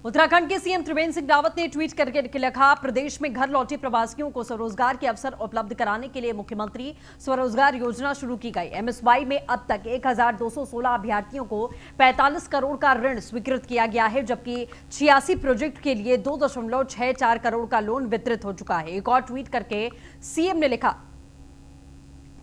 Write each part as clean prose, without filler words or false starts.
उत्तराखंड के सीएम त्रिवेंद्र सिंह रावत ने ट्वीट करके लिखा, प्रदेश में घर लौटे प्रवासियों को स्वरोजगार के अवसर उपलब्ध कराने के लिए मुख्यमंत्री स्वरोजगार योजना शुरू की गई। एमएसवाई में अब तक 1216 अभ्यर्थियों को 45 करोड़ का ऋण स्वीकृत किया गया है, जबकि 86 प्रोजेक्ट के लिए 2.64 करोड़ का लोन वितरित हो चुका है। एक और ट्वीट करके सीएम ने लिखा,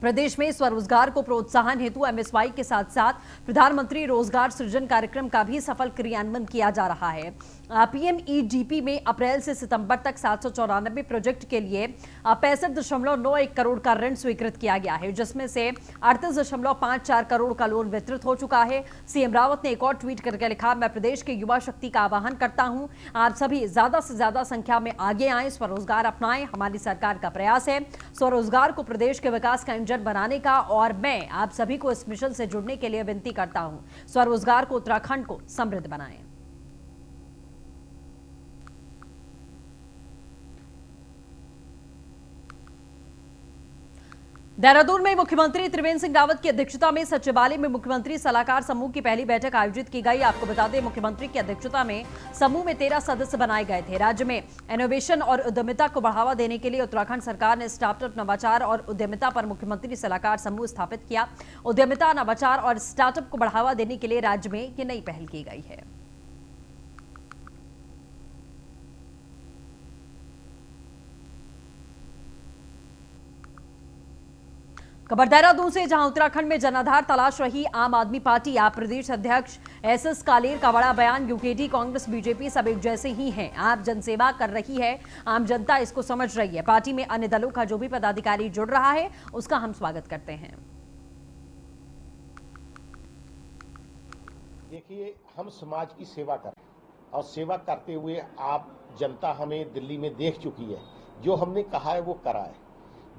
प्रदेश में स्वरोजगार को प्रोत्साहन हेतु एमएसवाई के साथ साथ प्रधानमंत्री रोजगार सृजन कार्यक्रम का भी सफल क्रियान्वयन किया जा रहा है। पीएमईजीपी में अप्रैल से सितंबर तक 794 प्रोजेक्ट के लिए 65.91 करोड़ का ऋण स्वीकृत किया गया है, जिसमें से 38.54 करोड़ का लोन वितरित हो चुका है। सीएम रावत ने एक और ट्वीट करके लिखा, मैं प्रदेश के युवा शक्ति का आह्वान करता हूं, आप सभी ज्यादा से ज्यादा संख्या में आगे आए, स्वरोजगार अपनाएं। हमारी सरकार का प्रयास है स्वरोजगार को प्रदेश के विकास का इंजन बनाने का, और मैं आप सभी को इस मिशन से जुड़ने के लिए विनती करता हूं। स्वरोजगार को उत्तराखंड को समृद्ध बनाएं। देहरादून में मुख्यमंत्री त्रिवेंद्र सिंह रावत की अध्यक्षता में सचिवालय में मुख्यमंत्री सलाहकार समूह की पहली बैठक आयोजित की गई। आपको बता दें, मुख्यमंत्री की अध्यक्षता में समूह में 13 सदस्य बनाए गए थे। राज्य में इनोवेशन और उद्यमिता को बढ़ावा देने के लिए उत्तराखंड सरकार ने स्टार्टअप, नवाचार और उद्यमिता पर मुख्यमंत्री सलाहकार समूह स्थापित किया। उद्यमिता, नवाचार और स्टार्टअप को बढ़ावा देने के लिए राज्य में ये नई पहल की गई है। खबर देहरादून से, जहां उत्तराखंड में जनाधार तलाश रही आम आदमी पार्टी आप प्रदेश अध्यक्ष एसएस कालेर का बड़ा बयान, यूकेडी, कांग्रेस, बीजेपी सब एक जैसे ही हैं। आप जनसेवा कर रही है, आम जनता इसको समझ रही है। पार्टी में अन्य दलों का जो भी पदाधिकारी जुड़ रहा है उसका हम स्वागत करते हैं। देखिए, हम समाज की सेवा कर रहे हैं और सेवा करते हुए आप जनता हमें दिल्ली में देख चुकी है। जो हमने कहा है वो करा है।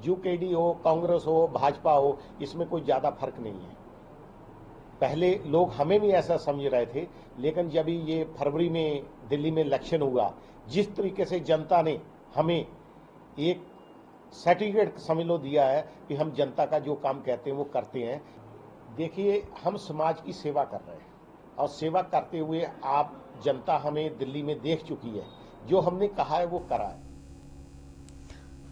यूकेडी हो, कांग्रेस हो, भाजपा हो, इसमें कोई ज्यादा फर्क नहीं है। पहले लोग हमें भी ऐसा समझ रहे थे, लेकिन जब ये फरवरी में दिल्ली में इलेक्शन हुआ, जिस तरीके से जनता ने हमें एक सर्टिफिकेट समझ लो दिया है कि हम जनता का जो काम कहते हैं वो करते हैं। देखिए, हम समाज की सेवा कर रहे हैं और सेवा करते हुए आप जनता हमें दिल्ली में देख चुकी है। जो हमने कहा है वो करा है।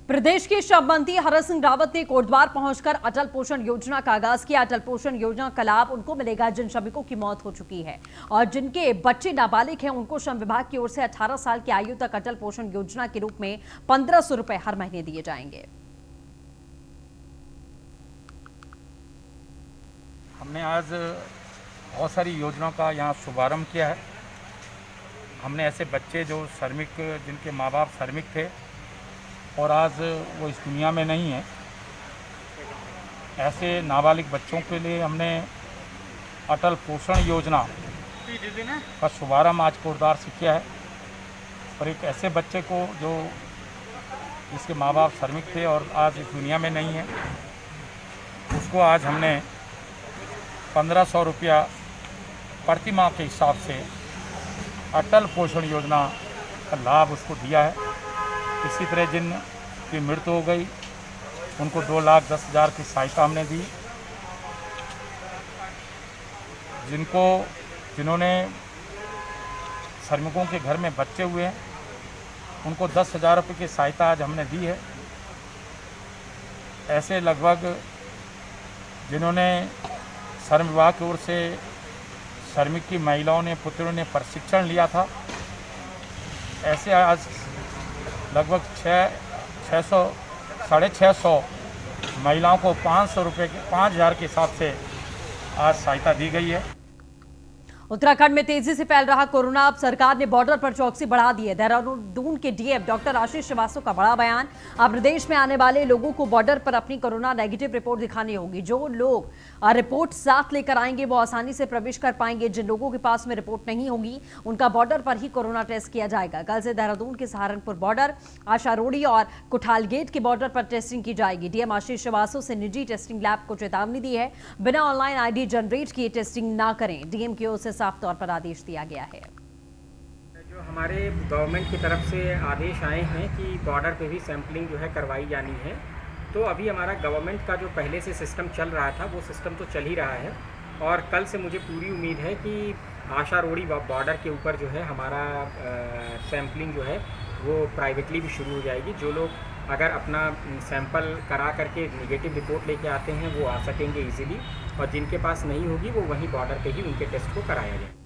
प्रदेश के श्रम मंत्री हरक सिंह रावत ने कोटद्वार पहुंचकर अटल पोषण योजना का आगाज किया। अटल पोषण योजना का लाभ उनको मिलेगा जिन श्रमिकों की मौत हो चुकी है और जिनके बच्चे नाबालिग हैं। उनको श्रम विभाग की ओर से 18 साल की आयु तक अटल पोषण योजना के रूप में 1500 रुपए हर महीने दिए जाएंगे। हमने आज बहुत सारी योजनाओं का यहाँ शुभारंभ किया है। हमने ऐसे बच्चे जो श्रमिक, जिनके माँ बाप श्रमिक थे और आज वो इस दुनिया में नहीं है, ऐसे नाबालिग बच्चों के लिए हमने अटल पोषण योजना का शुभारंभ आज कोटद्वार से किया है। और एक ऐसे बच्चे को जो जिसके माँ बाप श्रमिक थे और आज इस दुनिया में नहीं है, उसको आज हमने 1500 रुपया प्रति माह के हिसाब से अटल पोषण योजना का लाभ उसको दिया है। इसी तरह जिन की मृत्यु हो गई उनको 2,10,000 की सहायता हमने दी। जिन्होंने श्रमिकों के घर में बच्चे हुए हैं उनको 10,000 रुपये की सहायता आज हमने दी है। ऐसे लगभग जिन्होंने श्रम विभाग की ओर से श्रमिक की महिलाओं ने, पुत्रों ने प्रशिक्षण लिया था, ऐसे आज लगभग 600 महिलाओं को 500 रुपये के 5,000 के हिसाब से आज सहायता दी गई है। उत्तराखंड में तेजी से फैल रहा कोरोना, अब सरकार ने बॉर्डर पर चौकसी बढ़ा दी है। देहरादून के डीएम डॉक्टर आशीष श्रीवास्तव का बड़ा बयान, अब प्रदेश में आने वाले लोगों को बॉर्डर पर अपनी कोरोना नेगेटिव रिपोर्ट दिखानी होगी। जो लोग रिपोर्ट साथ लेकर आएंगे वो आसानी से प्रवेश कर पाएंगे। जिन लोगों के पास में रिपोर्ट नहीं होगी उनका बॉर्डर पर ही कोरोना टेस्ट किया जाएगा। कल से देहरादून के सहारनपुर बॉर्डर, आशारोड़ी और कुठालगेट के बॉर्डर पर टेस्टिंग की जाएगी। डीएम आशीष श्रीवास्तव से निजी टेस्टिंग लैब को चेतावनी दी है, बिना ऑनलाइन आईडी जनरेट किए टेस्टिंग ना करें। डीएम की ओर से साफ तौर पर आदेश दिया गया है। जो हमारे गवर्नमेंट की तरफ से आदेश आए हैं कि बॉर्डर पे भी सैंपलिंग जो है करवाई जानी है, तो अभी हमारा गवर्नमेंट का जो पहले से सिस्टम चल रहा था वो सिस्टम तो चल ही रहा है। और कल से मुझे पूरी उम्मीद है कि आशा रोड़ी बॉर्डर के ऊपर जो है हमारा सैम्पलिंग जो है वो प्राइवेटली भी शुरू हो जाएगी। जो लोग अगर अपना सैंपल करा करके नेगेटिव रिपोर्ट लेके आते हैं वो आ सकेंगे इजीली, और जिनके पास नहीं होगी वो वहीं बॉर्डर पे ही उनके टेस्ट को कराया जाए।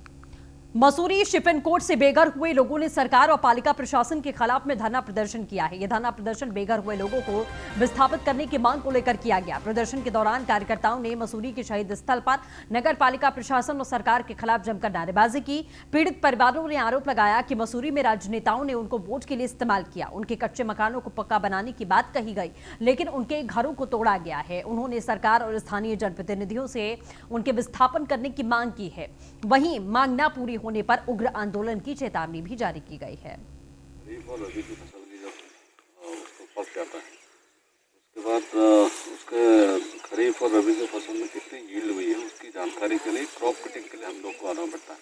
मसूरी शिपिंग कोर्ट से बेघर हुए लोगों ने सरकार और पालिका प्रशासन के खिलाफ में धरना प्रदर्शन किया है। यह धरना प्रदर्शन बेघर हुए लोगों को विस्थापित करने की मांग को लेकर किया गया। प्रदर्शन के दौरान कार्यकर्ताओं ने मसूरी के शहीद स्थल पर नगर पालिका प्रशासन और सरकार के खिलाफ जमकर नारेबाजी की। पीड़ित परिवारों ने आरोप लगाया कि मसूरी में राजनेताओं ने उनको वोट के लिए इस्तेमाल किया। उनके कच्चे मकानों को पक्का बनाने की बात कही गई, लेकिन उनके घरों को तोड़ा गया है। उन्होंने सरकार और स्थानीय जनप्रतिनिधियों से उनके विस्थापन करने की मांग की है। वहीं मांग न पूरी होने पर उग्र आंदोलन की चेतावनी भी जारी की गई है। और रबी की फसल की जब उसको पक जाता है उसके बाद उसके खरीफ और रबी की फसल में कितनी यील्ड हुई है उसकी जानकारी के लिए क्रॉप कटिंग के लिए हम लोग को आना पड़ता है।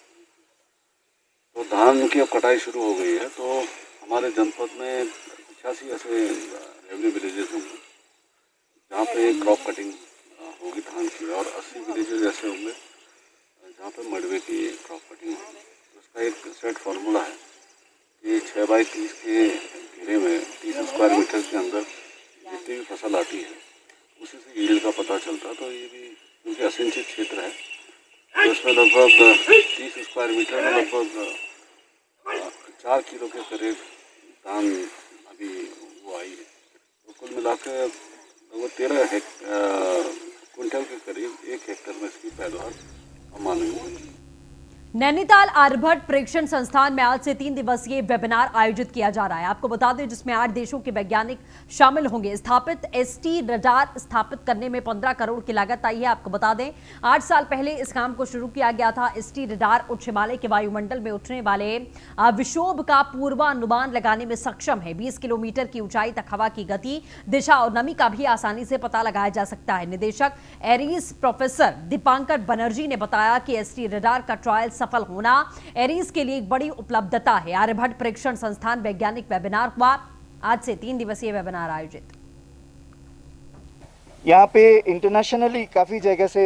तो धान की अब कटाई शुरू हो गई है, तो हमारे जनपद में 85 ऐसे रेवेन्यू विलेजेस होंगे जहाँ पे क्रॉप कटिंग होगी धान की, और 80 विलेजेस ऐसे होंगे जहाँ पे मडवे की क्रॉप कटिंग होगी। उसका एक सेट फार्मूला है कि 6 बाई 30 के घेरे में 30 स्क्वायर मीटर के अंदर जितनी भी फसल आती है उसी से यील्ड का पता चलता है। तो ये भी क्योंकि असिंचित क्षेत्र है तो इसमें लगभग 30 स्क्वायर मीटर में लगभग 4 किलो के करीब धान अभी वो आई है। तो कुल मिला के लगभग 13 क्विंटल के करीब 1 हेक्टेयर में इसकी पैदावार हम मानेंगे। नैनीताल आर्यभट्ट प्रेक्षण संस्थान में आज से 3 दिवसीय वेबिनार आयोजित किया जा रहा है। आपको बता दें जिसमें 8 देशों के वैज्ञानिक शामिल होंगे। स्थापित एसटी रडार स्थापित करने में 15 करोड़ की लागत आई है। आपको बता दें 8 साल पहले इस काम को शुरू किया गया था। एसटी रडार उच्च हिमालय के वायुमंडल में उठने वाले विक्षोभ का पूर्वानुमान लगाने में सक्षम है। 20 किलोमीटर की ऊंचाई तक हवा की गति, दिशा और नमी का भी आसानी से पता लगाया जा सकता है। निदेशक एरीज प्रोफेसर दीपांकर बनर्जी ने बताया कि एसटी रडार का ट्रायल सफल होना एरीज के लिए एक बड़ी उपलब्धता है। आर्यभट्ट प्रेक्षण संस्थान वैज्ञानिक वेबिनार हुआ। आज से 3 दिवसीय वेबिनार आयोजित। यहाँ पे इंटरनेशनली काफ़ी जगह से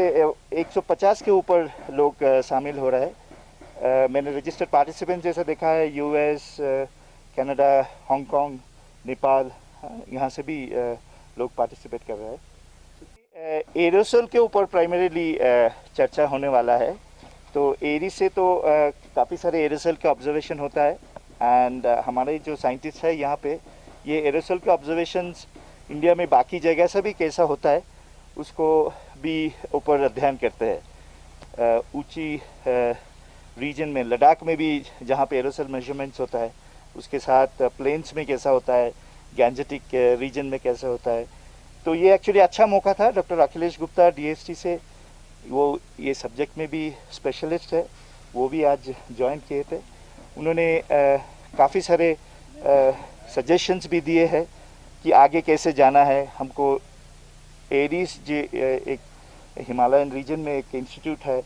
150 के ऊपर लोग शामिल हो रहे हैं। मैंने रजिस्टर्ड पार्टिसिपेंट जैसा देखा है यूएस, कनाडा, हांगकांग, नेपाल, यहाँ से भी लोग पार्टिसिपेट कर रहे हैं। एरोसोल के ऊपर प्राइमरीली चर्चा होने वाला है। तो एरी से तो काफ़ी सारे एरोसोल का ऑब्जर्वेशन होता है एंड हमारे जो साइंटिस्ट है यहाँ पे ये एरोसोल के ऑब्जर्वेशंस इंडिया में बाकी जगह से भी कैसा होता है उसको भी ऊपर अध्ययन करते हैं। ऊंची रीजन में लद्दाख में भी जहाँ पे एरोसोल मेजरमेंट्स होता है, उसके साथ प्लेन्स में कैसा होता है, गैंजेटिक रीजन में कैसा होता है। तो ये एक्चुअली अच्छा मौका था। डॉक्टर अखिलेश गुप्ता डीएसटी से, वो ये सब्जेक्ट में भी स्पेशलिस्ट है, वो भी आज ज्वाइन किए थे। उन्होंने काफ़ी सारे सजेशंस भी दिए हैं कि आगे कैसे जाना है। हमको एरीज जो एक हिमालयन रीजन में एक इंस्टीट्यूट है,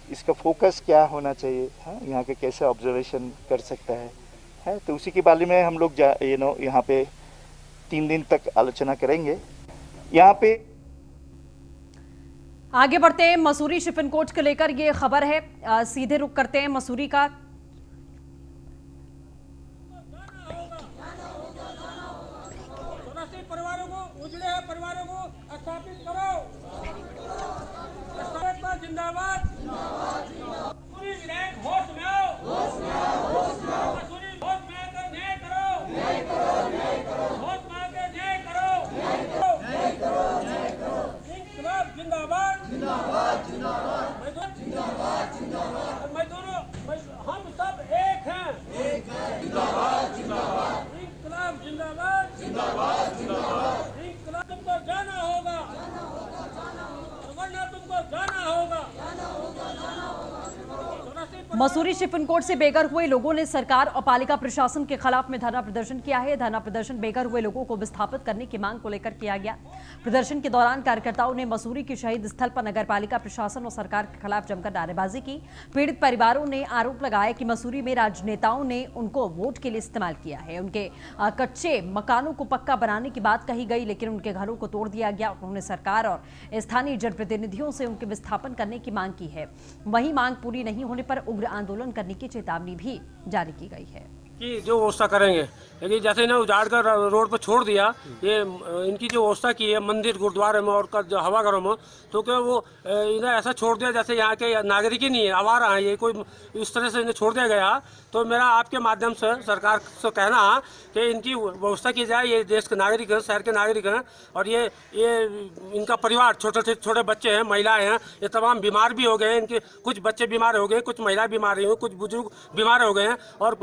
इसका फोकस क्या होना चाहिए, हाँ, यहाँ के कैसे ऑब्जर्वेशन कर सकता है। तो उसी के बारे में हम लोग यहाँ पे 3 दिन तक आलोचना करेंगे। यहाँ पे आगे बढ़ते हैं मसूरी शिपिंग कोच को लेकर ये खबर है। सीधे रुख करते हैं मसूरी का। परिवारों को, उजड़े परिवारों को स्थापित करो। जिंदाबाद। मसूरी विधायक होश में आओ। मसूरी होश में आकर न्याय करो। होश में आकर न्याय करो। इंकलाब जिंदाबाद। मजदूरों हम सब एक हैं। इंकलाब जिंदाबाद। इंकलाब तुमको जाना होगा, वरना तुमको जाना होगा। मसूरी शिपिंग कोर्ट से बेघर हुए लोगों ने सरकार और पालिका प्रशासन के खिलाफ में धरना प्रदर्शन किया है। धरना प्रदर्शन बेघर हुए लोगों को विस्थापित करने की मांग को लेकर किया गया। प्रदर्शन के दौरान कार्यकर्ताओं ने मसूरी के शहीद स्थल पर नगर पालिका प्रशासन और सरकार के खिलाफ जमकर नारेबाजी की। पीड़ित परिवारों ने आरोप लगाया कि मसूरी में राजनेताओं ने उनको वोट के लिए इस्तेमाल किया है। उनके कच्चे मकानों को पक्का बनाने की बात कही गई, लेकिन उनके घरों को तोड़ दिया गया। उन्होंने सरकार और स्थानीय जनप्रतिनिधियों से उनके विस्थापन करने की मांग की है। वहीं मांग पूरी नहीं होने पर उग्र आंदोलन करने की चेतावनी भी जारी की गई है की जो व्यवस्था करेंगे, लेकिन जैसे इन्हें उजाड़ कर रोड पर छोड़ दिया, ये इनकी जो व्यवस्था की है मंदिर गुरुद्वारे में और जो हवाघरों में, तो क्या वो इन्हें ऐसा छोड़ दिया जैसे यहाँ के नागरिक ही नहीं है, आवारा है, ये कोई इस तरह से इन्हें छोड़ दिया गया। तो मेरा आपके माध्यम से सरकार से कहना है कि इनकी व्यवस्था की जाए। ये देश के नागरिक हैं, शहर के नागरिक हैं, और ये इनका परिवार, छोटे बच्चे हैं, महिलाएं हैं, ये तमाम बीमार भी हो गए हैं। इनके कुछ बच्चे बीमार हो गए, कुछ महिलाएं बीमार हुई, कुछ बुजुर्ग बीमार हो गए हैं, और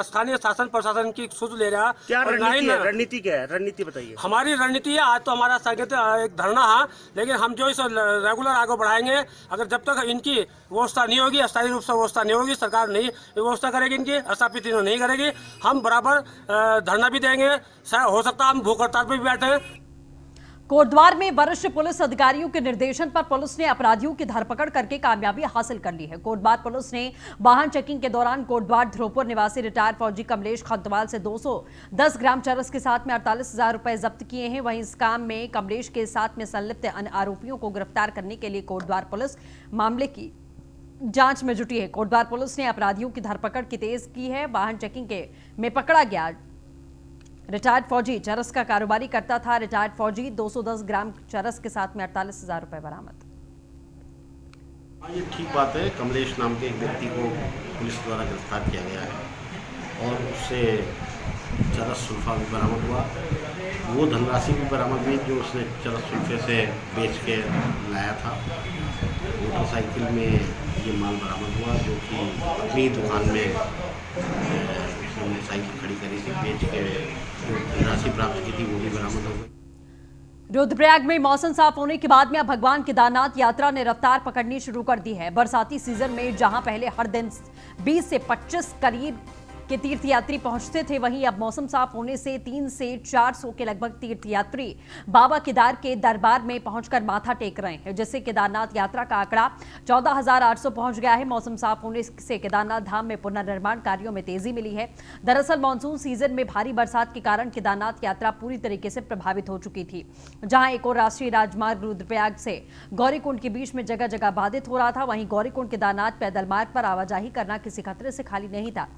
स्थानीय शासन प्रशासन की सुध ले रहा। क्या रणनीति क्या है? रणनीति बताइए। हमारी रणनीति है, आज तो हमारा एक धरना है, लेकिन हम जो इस रेगुलर आगे बढ़ाएंगे। अगर जब तक इनकी व्यवस्था नहीं होगी, अस्थायी रूप से व्यवस्था नहीं होगी, सरकार नहीं व्यवस्था करेगी, इनकी स्थापित नहीं करेगी, हम बराबर धरना भी देंगे। हो सकता है हम भूख हड़ताल पर भी बैठे। कोटद्वार में वरिष्ठ पुलिस अधिकारियों के निर्देशन पर पुलिस ने अपराधियों की धरपकड़ करके कामयाबी हासिल कर ली है। कोटद्वार पुलिस ने वाहन चेकिंग के दौरान कोटद्वार ध्रुवपुर निवासी रिटायर्ड फौजी कमलेश खंतवाल से 210 ग्राम चरस के साथ में 48,000 रुपए जब्त किए हैं। वहीं इस काम में कमलेश के साथ में संलिप्त अन्य आरोपियों को गिरफ्तार करने के लिए कोटद्वार पुलिस मामले की जांच में जुटी है। कोटद्वार पुलिस ने अपराधियों की धरपकड़ की तेज की है। वाहन चेकिंग में पकड़ा गया रिटायर्ड फौजी चरस का कारोबारी करता था। रिटायर्ड फौजी 210 ग्राम चरस के साथ में 48,000 रुपए बरामद। ये ठीक बात है, कमलेश नाम के एक व्यक्ति को पुलिस द्वारा गिरफ्तार किया गया है और उससे चरस सुल्फा भी बरामद हुआ। वो धनराशि भी बरामद हुई जो उसने चरस सुल्फे से बेच के लाया था। मोटरसाइकिल में ये माल बरामद हुआ जो कि अपनी दुकान में उसने साइकिल खड़ी करी थी, बेच के धनराशि प्राप्त की थी, वो भी बरामद हो गई। रुद्रप्रयाग में मौसम साफ होने के बाद में अब भगवान केदारनाथ यात्रा ने रफ्तार पकड़नी शुरू कर दी है। बरसाती सीजन में जहां पहले हर दिन 20 से 25 करीब के तीर्थयात्री पहुंचते थे, वहीं अब मौसम साफ होने से 300 से 400 के लगभग तीर्थयात्री बाबा केदार के दरबार में पहुंचकर माथा टेक रहे हैं, जिससे केदारनाथ यात्रा का आंकड़ा 14,800 पहुंच गया है। मौसम साफ होने से केदारनाथ धाम में पुनर्निर्माण कार्यों में तेजी मिली है। दरअसल मानसून सीजन में भारी बरसात के कारण केदारनाथ यात्रा पूरी तरीके से प्रभावित हो चुकी थी। जहां एक और राष्ट्रीय राजमार्ग रुद्रप्रयाग से गौरीकुंड के बीच में जगह जगह बाधित हो रहा था, वहीं गौरीकुंड केदारनाथ पैदल मार्ग पर आवाजाही करना किसी खतरे से खाली नहीं था।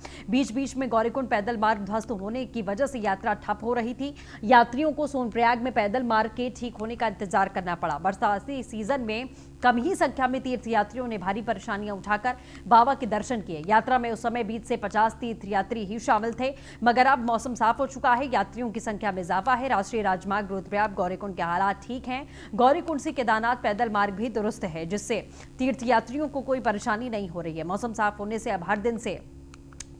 बीच में गौरीकुंड पैदल मार्ग ध्वस्त होने की वजह से यात्रा ठप हो रही थी। यात्रियों को सोनप्रयाग में पैदल मार्ग के ठीक होने का इंतजार करना पड़ा। बरसाती सीजन में कम ही संख्या में तीर्थयात्रियों ने भारी परेशानियां उठाकर बाबा के दर्शन किए। यात्रा में उस समय 20 से 50 तीर्थयात्री ही शामिल थे, मगर अब मौसम साफ हो चुका है, यात्रियों की संख्या में इजाफा है। राष्ट्रीय राजमार्ग रुद्रप्रयाग गौरीकुंड के हालात ठीक हैं। गौरीकुंड से केदारनाथ पैदल मार्ग भी दुरुस्त है, जिससे तीर्थयात्रियों को कोई परेशानी नहीं हो रही है। मौसम साफ होने से अब हर दिन से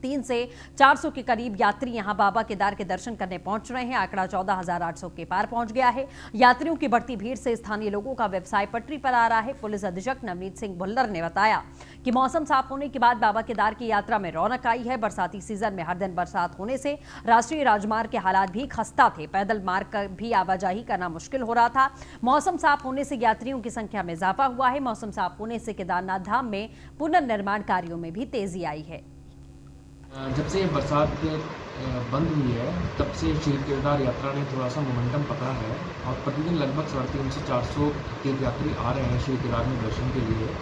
300 से 400 के करीब यात्री यहां बाबा केदार के दर्शन करने पहुंच रहे हैं। आंकड़ा 14,800 के पार पहुंच गया है। यात्रियों की बढ़ती भीड़ से स्थानीय लोगों का व्यवसाय पटरी पर आ रहा है। पुलिस अधीक्षक नवनीत सिंह भुल्लर ने बताया कि मौसम साफ होने के बाद बाबा केदार की यात्रा में रौनक आई है। बरसाती सीजन में हर दिन बरसात होने से राष्ट्रीय राजमार्ग के हालात भी खस्ता थे। पैदल मार्ग का भी आवाजाही करना मुश्किल हो रहा था। मौसम साफ होने से यात्रियों की संख्या में इजाफा हुआ है। मौसम साफ होने से केदारनाथ धाम में पुनर्निर्माण कार्यों में भी तेजी आई है। जब से बरसात बंद हुई है तब से श्री केदार यात्रा ने थोड़ा सा मोमेंटम पकड़ा है और प्रतिदिन लगभग 350 से 400 तीर्थयात्री आ रहे हैं श्री केदार में दर्शन के लिए।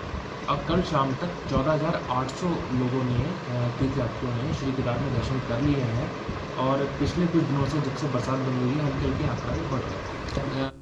अब कल शाम तक 14,800 लोगों ने तीर्थयात्रियों ने श्री केदार में दर्शन कर लिए हैं और पिछले कुछ दिनों से जब से बरसात बंद हुई है हल्की हल्की यात्रा भी बढ़ रही है।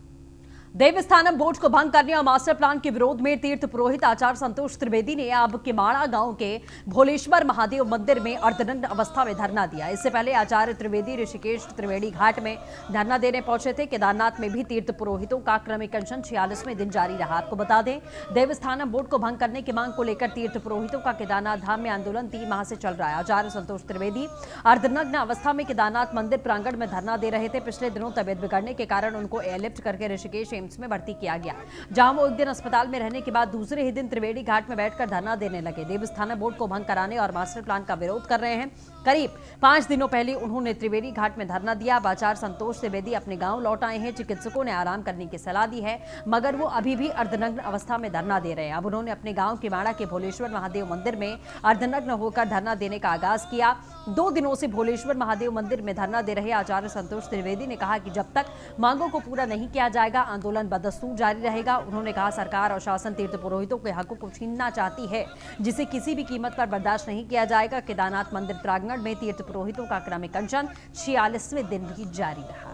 देवस्थानम बोर्ड को भंग करने और मास्टर प्लान के विरोध में तीर्थ पुरोहित आचार्य संतोष त्रिवेदी ने अब किमाड़ा गांव के भोलेश्वर महादेव मंदिर में अर्धनग्न अवस्था में धरना दिया। इससे पहले आचार्य त्रिवेदी ऋषिकेश त्रिवेणी घाट में धरना देने पहुंचे थे। केदारनाथ में भी तीर्थ पुरोहितों का क्रमिक अनशन 46वें दिन जारी रहा। आपको बता दें, देवस्थानम बोर्ड को भंग करने की मांग को लेकर तीर्थ पुरोहितों का केदारनाथ धाम में आंदोलन 3 माह से चल रहा है। आचार्य संतोष त्रिवेदी अर्धनग्न अवस्था में केदारनाथ मंदिर प्रांगण में धरना दे रहे थे। पिछले दिनों तबियत बिगड़ने के कारण उनको एयरलिफ्ट करके ऋषिकेश एम्स में भर्ती किया गया, जहां वो एक दिन अस्पताल में रहने के बाद दूसरे ही दिन त्रिवेणी घाट में बैठकर धरना देने लगे। देवस्थानम बोर्ड को भंग कराने और मास्टर प्लान का विरोध कर रहे हैं। करीब 5 दिनों पहले उन्होंने त्रिवेणी घाट में धरना दिया। आचार्य संतोष त्रिवेदी अपने गांव लौट आए हैं। चिकित्सकों ने आराम करने की सलाह दी है, मगर वो अभी भी अर्धनग्न अवस्था में धरना दे रहे हैं। अब उन्होंने अपने गांव किवाड़ा के भोलेश्वर महादेव मंदिर में अर्धनग्न होकर धरना देने का आगाज किया। 2 दिनों से भोलेश्वर महादेव मंदिर में धरना दे रहे आचार्य संतोष त्रिवेदी ने कहा कि जब तक मांगों को पूरा नहीं किया जाएगा, आंदोलन बदस्तूर जारी रहेगा। उन्होंने कहा सरकार और शासन तीर्थ पुरोहितों के हकों को छीनना चाहती है, जिसे किसी भी कीमत पर बर्दाश्त नहीं किया जाएगा। केदारनाथ मंदिर प्रांगण में तीर्थ पुरोहितों का क्रमिक अनशन 46वें दिन भी जारी रहा।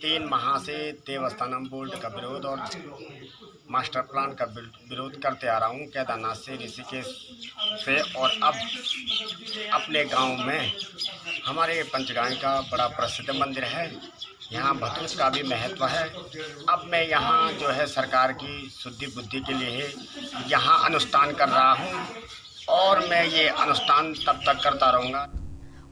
3 माह से देवस्थानम बोर्ड का विरोध और मास्टर प्लान का विरोध करते आ रहा हूँ, केदारनाथ से ऋषिकेश से। और अब अपने गांव में हमारे पंचगांव का बड़ा प्रसिद्ध मंदिर है, यहाँ भतूस का भी महत्व है। अब मैं यहाँ जो है सरकार की शुद्धि बुद्धि के लिए यहाँ अनुष्ठान कर रहा हूँ और मैं ये अनुष्ठान तब तक करता रहूँगा।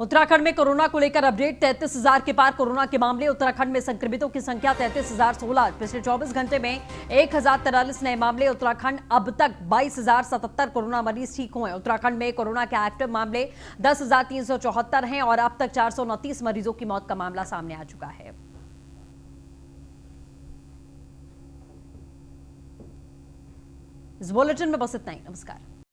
उत्तराखंड में कोरोना को लेकर अपडेट। 33,000 के पार कोरोना के मामले। उत्तराखंड में संक्रमितों की संख्या 33,016। पिछले 24 घंटे में 1043 नए मामले। उत्तराखंड अब तक 22,077 कोरोना मरीज ठीक हुए। उत्तराखंड में कोरोना के एक्टिव मामले 10,374 हैं और अब तक 429 मरीजों की मौत का मामला सामने आ चुका है। इस बुलेटिन में बस इतना ही। नमस्कार।